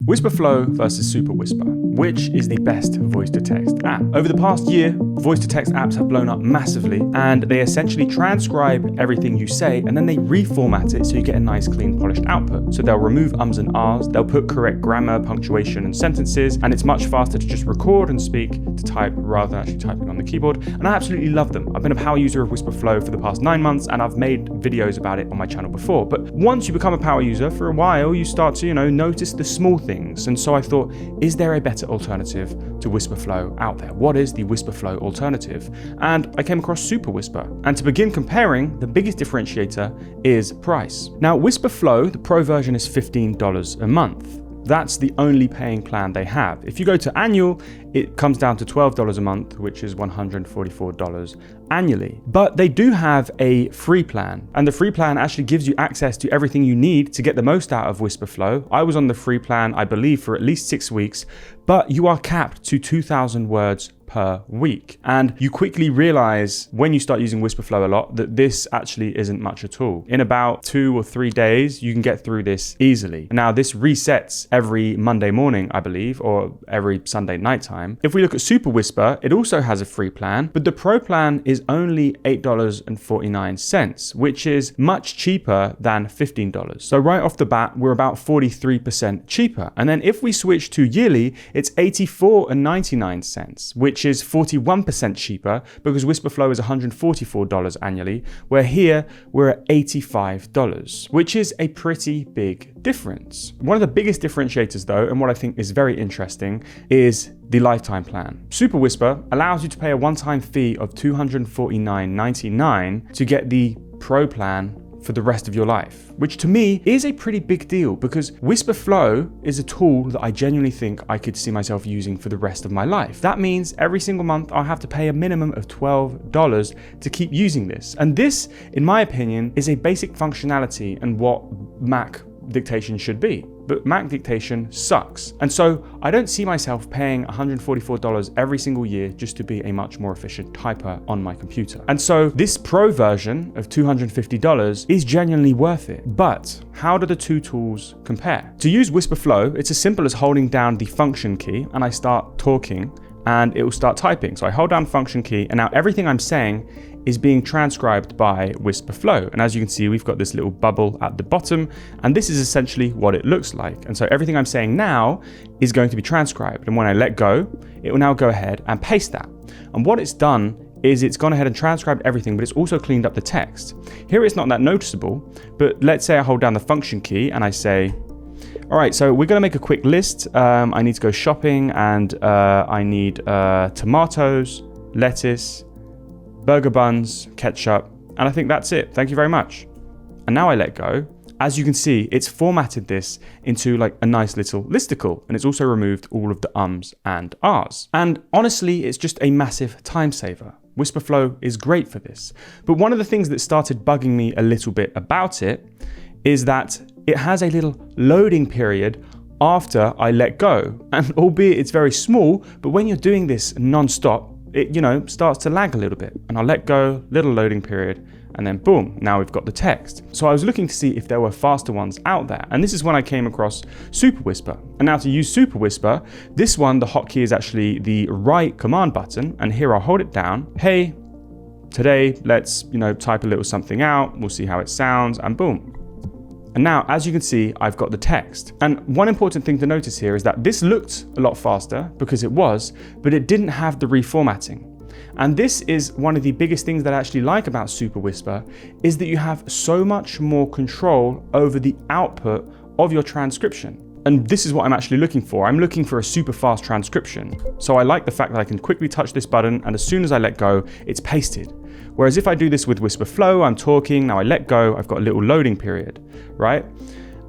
Wispr Flow versus Superwhisper. Which is the best voice-to-text app? Over the past year, voice-to-text apps have blown up massively, and they essentially transcribe everything you say, and then they reformat it so you get a nice, clean, polished output. So they'll remove ums and ahs, they'll put correct grammar, punctuation, and sentences, and it's much faster to just record and speak to type rather than actually typing on the keyboard. And I absolutely love them. I've been a power user of Wispr Flow for the past 9 months, and I've made videos about it on my channel before. But once you become a power user, for a while, you start to, notice the small things. And so I thought, is there a better alternative to Wispr Flow out there? What is the Wispr Flow alternative? And I came across Superwhisper. And to begin comparing, the biggest differentiator is price. Now, Wispr Flow, the pro version, is $15 a month. That's the only paying plan they have. If you go to annual, it comes down to $12 a month, which is $144 annually. But they do have a free plan, and the free plan actually gives you access to everything you need to get the most out of Wispr Flow. I was on the free plan, I believe, for at least 6 weeks, but you are capped to 2,000 words per week. And you quickly realize when you start using Wispr Flow a lot that this actually isn't much at all. In about 2 or 3 days, you can get through this easily. Now, this resets every Monday morning, I believe, or every Sunday nighttime. If we look at Superwhisper, it also has a free plan, but the pro plan is only $8.49, which is much cheaper than $15. So right off the bat, we're about 43% cheaper. And then if we switch to yearly, it's $84.99, which is 41% cheaper because Wispr Flow is $144 annually, where here we're at $85, which is a pretty big difference. One of the biggest differentiators though, and what I think is very interesting, is the lifetime plan. Superwhisper allows you to pay a one-time fee of $249.99 to get the pro plan for the rest of your life, which to me is a pretty big deal because Wispr Flow is a tool that I genuinely think I could see myself using for the rest of my life. That means every single month I'll have to pay a minimum of $12 to keep using this. And this, in my opinion, is a basic functionality and what Mac Dictation should be. But Mac Dictation sucks. And so I don't see myself paying $144 every single year just to be a much more efficient typer on my computer. And so this pro version of $250 is genuinely worth it. But how do the two tools compare? To use Wispr Flow, it's as simple as holding down the function key and I start talking and it will start typing. So I hold down function key and now everything I'm saying is being transcribed by Wispr Flow. And as you can see, we've got this little bubble at the bottom, and this is essentially what it looks like. And so everything I'm saying now is going to be transcribed. And when I let go, it will now go ahead and paste that. And what it's done is it's gone ahead and transcribed everything, but it's also cleaned up the text. Here it's not that noticeable, but let's say I hold down the function key and I say, all right, so we're gonna make a quick list. I need to go shopping and I need tomatoes, lettuce, burger buns, ketchup, and I think that's it. Thank you very much. And now I let go. As you can see, it's formatted this into like a nice little listicle, and it's also removed all of the ums and ahs. And honestly, it's just a massive time saver. Wispr Flow is great for this. But one of the things that started bugging me a little bit about it is that it has a little loading period after I let go. And albeit it's very small, but when you're doing this non-stop, it, starts to lag a little bit. And I'll let go, little loading period, and then boom, now we've got the text. So I was looking to see if there were faster ones out there. And this is when I came across Superwhisper. And now to use Superwhisper, this one, the hotkey is actually the right command button. And here I'll hold it down. Hey, today, let's, type a little something out. We'll see how it sounds, and boom. And now, as you can see, I've got the text. And one important thing to notice here is that this looked a lot faster because it was, but it didn't have the reformatting. And this is one of the biggest things that I actually like about Superwhisper, is that you have so much more control over the output of your transcription. And this is what I'm actually looking for. I'm looking for a super fast transcription. So I like the fact that I can quickly touch this button, and as soon as I let go, it's pasted. Whereas if I do this with Wispr Flow, I'm talking, now I let go, I've got a little loading period, right?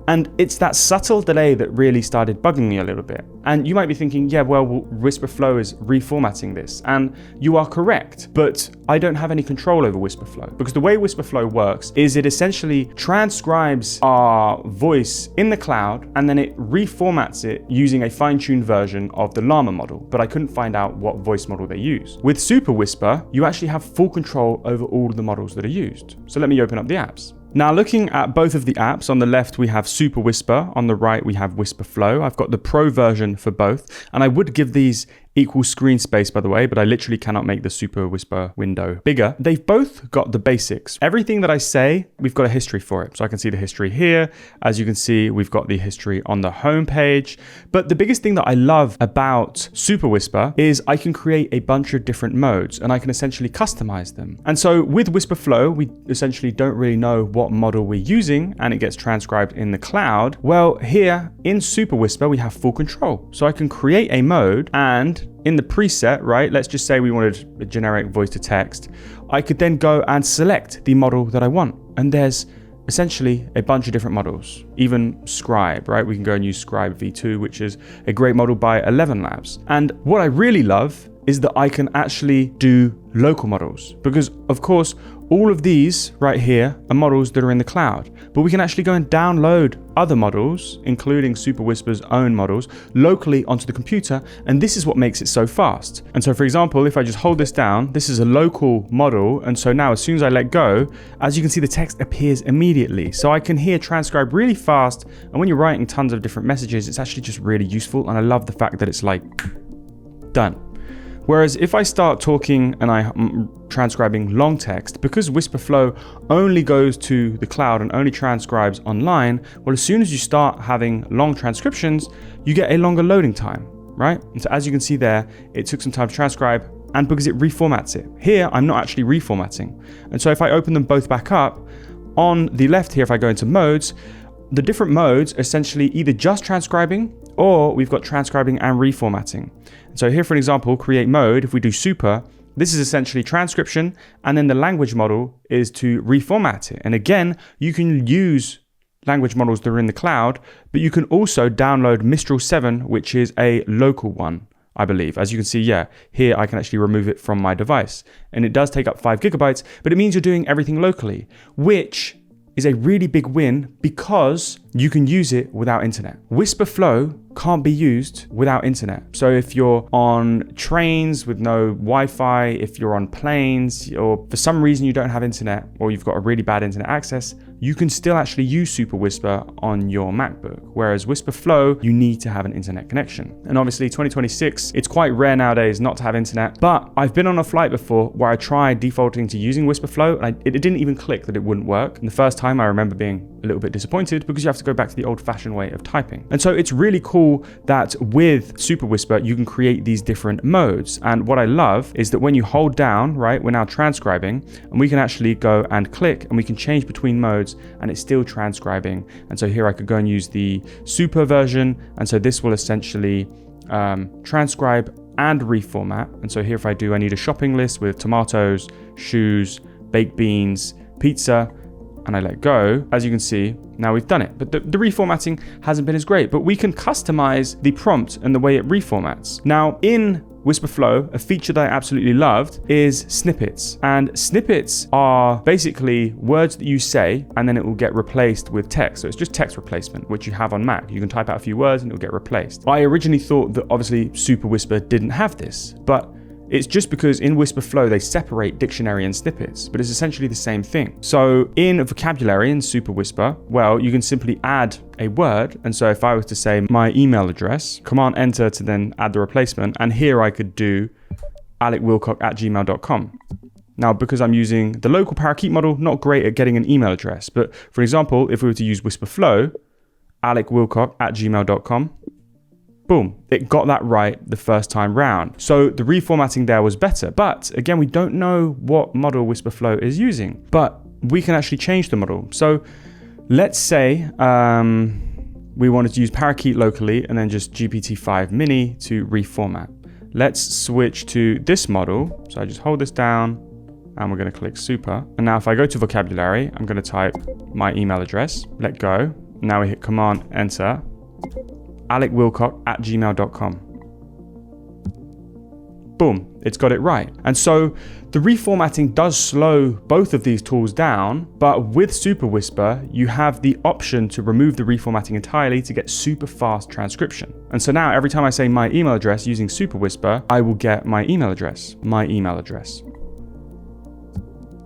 And it's that subtle delay that really started bugging me a little bit. And you might be thinking, yeah, well, Wispr Flow is reformatting this. And you are correct, but I don't have any control over Wispr Flow, because the way Wispr Flow works is it essentially transcribes our voice in the cloud and then it reformats it using a fine-tuned version of the Llama model, but I couldn't find out what voice model they use. With Superwhisper, you actually have full control over all of the models that are used. So let me open up the apps. Now looking at both of the apps, on the left we have Superwhisper, on the right we have Wispr Flow. I've got the Pro version for both, and I would give these equal screen space, by the way, but I literally cannot make the Superwhisper window bigger. They've both got the basics. Everything that I say, we've got a history for it. So I can see the history here. As you can see, we've got the history on the home page. But the biggest thing that I love about Superwhisper is I can create a bunch of different modes and I can essentially customize them. And so with Wispr Flow, we essentially don't really know what model we're using and it gets transcribed in the cloud. Well, here in Superwhisper, we have full control. So I can create a mode, and in the preset, right, let's just say we wanted a generic voice to text. I could then go and select the model that I want. And there's essentially a bunch of different models, even Scribe, right? We can go and use Scribe V2, which is a great model by 11 Labs. And what I really love is that I can actually do local models, because of course, all of these right here are models that are in the cloud, but we can actually go and download other models, including Superwhisper's own models, locally onto the computer. And this is what makes it so fast. And so for example, if I just hold this down, this is a local model. And so now as soon as I let go, as you can see, the text appears immediately. So I can hear transcribe really fast. And when you're writing tons of different messages, it's actually just really useful. And I love the fact that it's like done. Whereas if I start talking and I'm transcribing long text, because Wispr Flow only goes to the cloud and only transcribes online, well, as soon as you start having long transcriptions, you get a longer loading time, right? And so as you can see there, it took some time to transcribe, and because it reformats it. Here, I'm not actually reformatting. And so if I open them both back up, on the left here, if I go into modes, the different modes are essentially either just transcribing or we've got transcribing and reformatting. So here, for an example, create mode, if we do super, this is essentially transcription, and then the language model is to reformat it. And again, you can use language models that are in the cloud, but you can also download Mistral 7, which is a local one, I believe. As you can see, yeah, here I can actually remove it from my device. And it does take up 5 gigabytes, but it means you're doing everything locally, which is a really big win because you can use it without internet. Wispr Flow can't be used without internet. So if you're on trains with no Wi-Fi, if you're on planes, or for some reason you don't have internet, or you've got a really bad internet access, you can still actually use Superwhisper on your MacBook. Whereas Wispr Flow, you need to have an internet connection. And obviously 2026, it's quite rare nowadays not to have internet, but I've been on a flight before where I tried defaulting to using Wispr Flow and it didn't even click that it wouldn't work. And the first time I remember being a little bit disappointed because you have to go back to the old-fashioned way of typing. And so it's really cool that with Superwhisper, you can create these different modes. And what I love is that when you hold down, right, we're now transcribing, and we can actually go and click and we can change between modes and it's still transcribing. And so here I could go and use the super version. And so this will essentially transcribe and reformat. And so here if I need a shopping list with tomatoes, shoes, baked beans, pizza, and I let go, as you can see, now we've done it. But the reformatting hasn't been as great, but we can customize the prompt and the way it reformats. Now in Wispr Flow, a feature that I absolutely loved is snippets. And snippets are basically words that you say and then it will get replaced with text. So it's just text replacement, which you have on Mac. You can type out a few words and it will get replaced. I originally thought that obviously Superwhisper didn't have this, but it's just because in Wispr Flow, they separate dictionary and snippets, but it's essentially the same thing. So in vocabulary in Superwhisper, well, you can simply add a word. And so if I was to say my email address, Command Enter to then add the replacement. And here I could do alecwilcock@gmail.com. Now, because I'm using the local parakeet model, not great at getting an email address. But for example, if we were to use Wispr Flow, alecwilcock@gmail.com, boom, it got that right the first time round. So the reformatting there was better. But again, we don't know what model Wispr Flow is using, but we can actually change the model. So let's say we wanted to use Parakeet locally and then just GPT-5 Mini to reformat. Let's switch to this model. So I just hold this down and we're going to click super. And now if I go to vocabulary, I'm going to type my email address, let go. Now we hit Command Enter. alecwilcock@gmail.com. Boom, it's got it right. And so the reformatting does slow both of these tools down, but with Superwhisper, you have the option to remove the reformatting entirely to get super fast transcription. And so now every time I say my email address using Superwhisper, I will get my email address.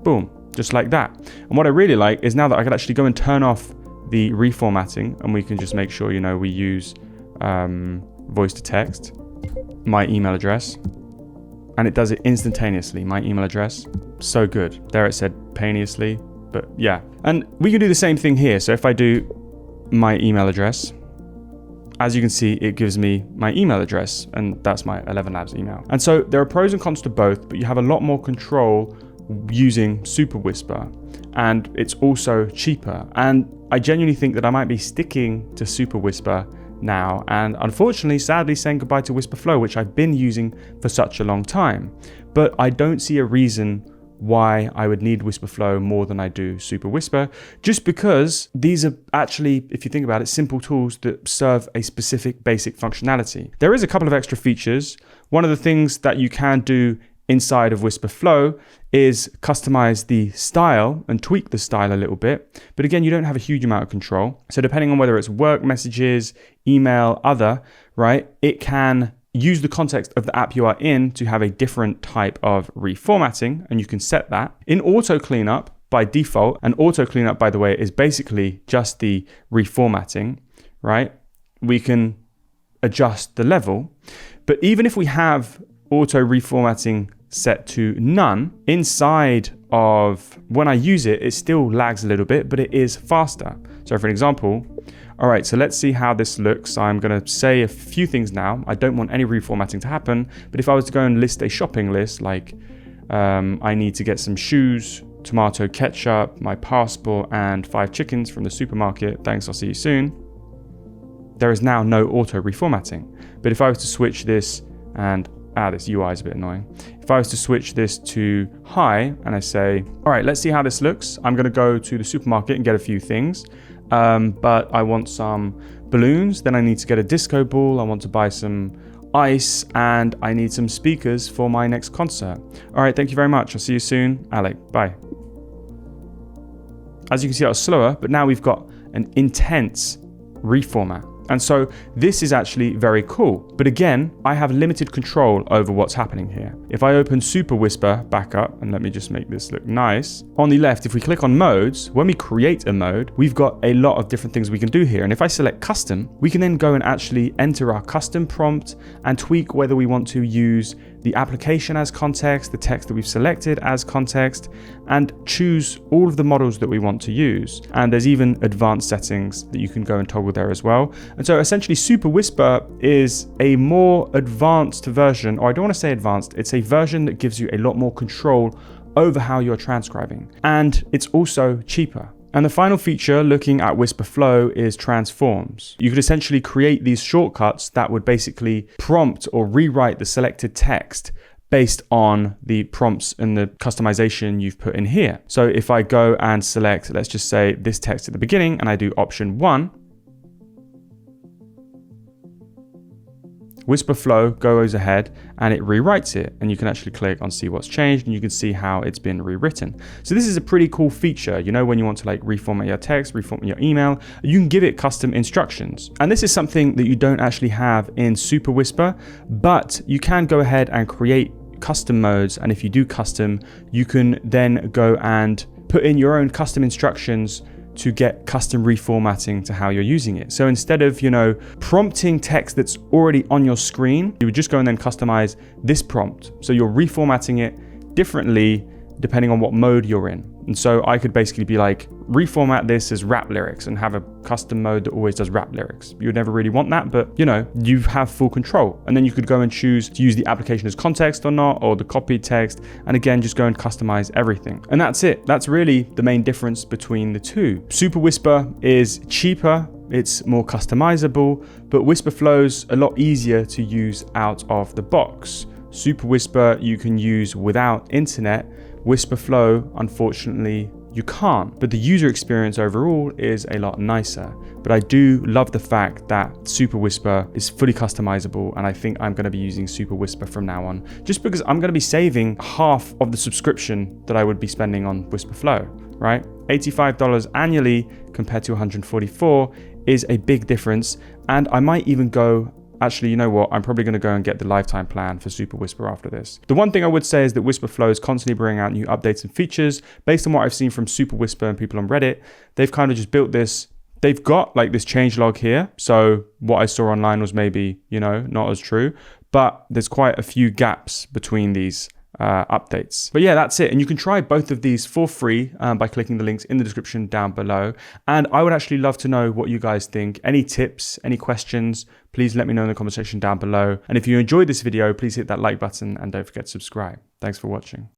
Boom. just like that. And what I really like is now that I can actually go and turn off the reformatting, and we can just make sure, we use voice to text, my email address, and it does it instantaneously, my email address. So good. There it said painlessly, but yeah. And we can do the same thing here. So if I do my email address, as you can see, it gives me my email address, and that's my 11 Labs email. And so there are pros and cons to both, but you have a lot more control using Superwhisper, and it's also cheaper. And I genuinely think that I might be sticking to Superwhisper now, and unfortunately, sadly, saying goodbye to Wispr Flow, which I've been using for such a long time. But I don't see a reason why I would need Wispr Flow more than I do Superwhisper, just because these are actually, if you think about it, simple tools that serve a specific basic functionality. There is a couple of extra features. One of the things that you can do inside of Wispr Flow is customize the style and tweak the style a little bit. But again, you don't have a huge amount of control. So depending on whether it's work messages, email, other, right, it can use the context of the app you are in to have a different type of reformatting, and you can set that. In auto cleanup by default, and auto cleanup, by the way, is basically just the reformatting, right? We can adjust the level, but even if we have auto reformatting set to none, inside of when I use it, it still lags a little bit, but it is faster. So for an example, all right, so let's see how this looks. I'm going to say a few things now. I don't want any reformatting to happen, but if I was to go and list a shopping list, like I need to get some shoes, tomato ketchup, my passport, and 5 chickens from the supermarket. Thanks, I'll see you soon. There is now no auto reformatting. But if I was to switch this and this UI is a bit annoying. If I was to switch this to high and I say, all right, let's see how this looks. I'm going to go to the supermarket and get a few things. But I want some balloons. Then I need to get a disco ball. I want to buy some ice, and I need some speakers for my next concert. All right, thank you very much. I'll see you soon. Alec, bye. As you can see, that was slower, but now we've got an intense reformat. And so this is actually very cool. But again, I have limited control over what's happening here. If I open Superwhisper back up, and let me just make this look nice. On the left, if we click on modes, when we create a mode, we've got a lot of different things we can do here. And if I select custom, we can then go and actually enter our custom prompt and tweak whether we want to use the application as context, the text that we've selected as context, and choose all of the models that we want to use. And there's even advanced settings that you can go and toggle there as well. And so essentially Superwhisper is a more advanced version, or I don't want to say advanced, it's a version that gives you a lot more control over how you're transcribing. And it's also cheaper. And the final feature looking at Wispr Flow is transforms. You could essentially create these shortcuts that would basically prompt or rewrite the selected text based on the prompts and the customization you've put in here. So if I go and select, let's just say this text at the beginning, and I do option 1, Wispr Flow goes ahead and it rewrites it, and you can actually click on see what's changed, and you can see how it's been rewritten. So this is a pretty cool feature. When you want to reformat your text, reformat your email, you can give it custom instructions. And this is something that you don't actually have in Superwhisper, but you can go ahead and create custom modes. And if you do custom, you can then go and put in your own custom instructions to get custom reformatting to how you're using it. So instead of, prompting text that's already on your screen, you would just go and then customize this prompt. So you're reformatting it differently depending on what mode you're in. And so I could basically be like, reformat this as rap lyrics and have a custom mode that always does rap lyrics. You would never really want that, but you have full control. And then you could go and choose to use the application as context or not, or the copied text. And again, just go and customize everything. And that's it. That's really the main difference between the two. Superwhisper is cheaper. It's more customizable, but Wispr Flow's a lot easier to use out of the box. Superwhisper you can use without internet. Wispr Flow, unfortunately, you can't, but the user experience overall is a lot nicer. But I do love the fact that Superwhisper is fully customizable, and I think I'm going to be using Superwhisper from now on, just because I'm going to be saving half of the subscription that I would be spending on Wispr Flow, right? $85 annually compared to $144 is a big difference, and I might even go actually, you know what? I'm probably going to go and get the lifetime plan for Superwhisper after this. The one thing I would say is that Wispr Flow is constantly bringing out new updates and features. Based on what I've seen from Superwhisper and people on Reddit, they've kind of just built this. They've got like this changelog here. So what I saw online was maybe, you know, not as true, but there's quite a few gaps between these updates. But yeah, that's it. And you can try both of these for free by clicking the links in the description down below. And I would actually love to know what you guys think. Any tips, any questions, please let me know in the comment section down below. And if you enjoyed this video, please hit that like button and don't forget to subscribe. Thanks for watching.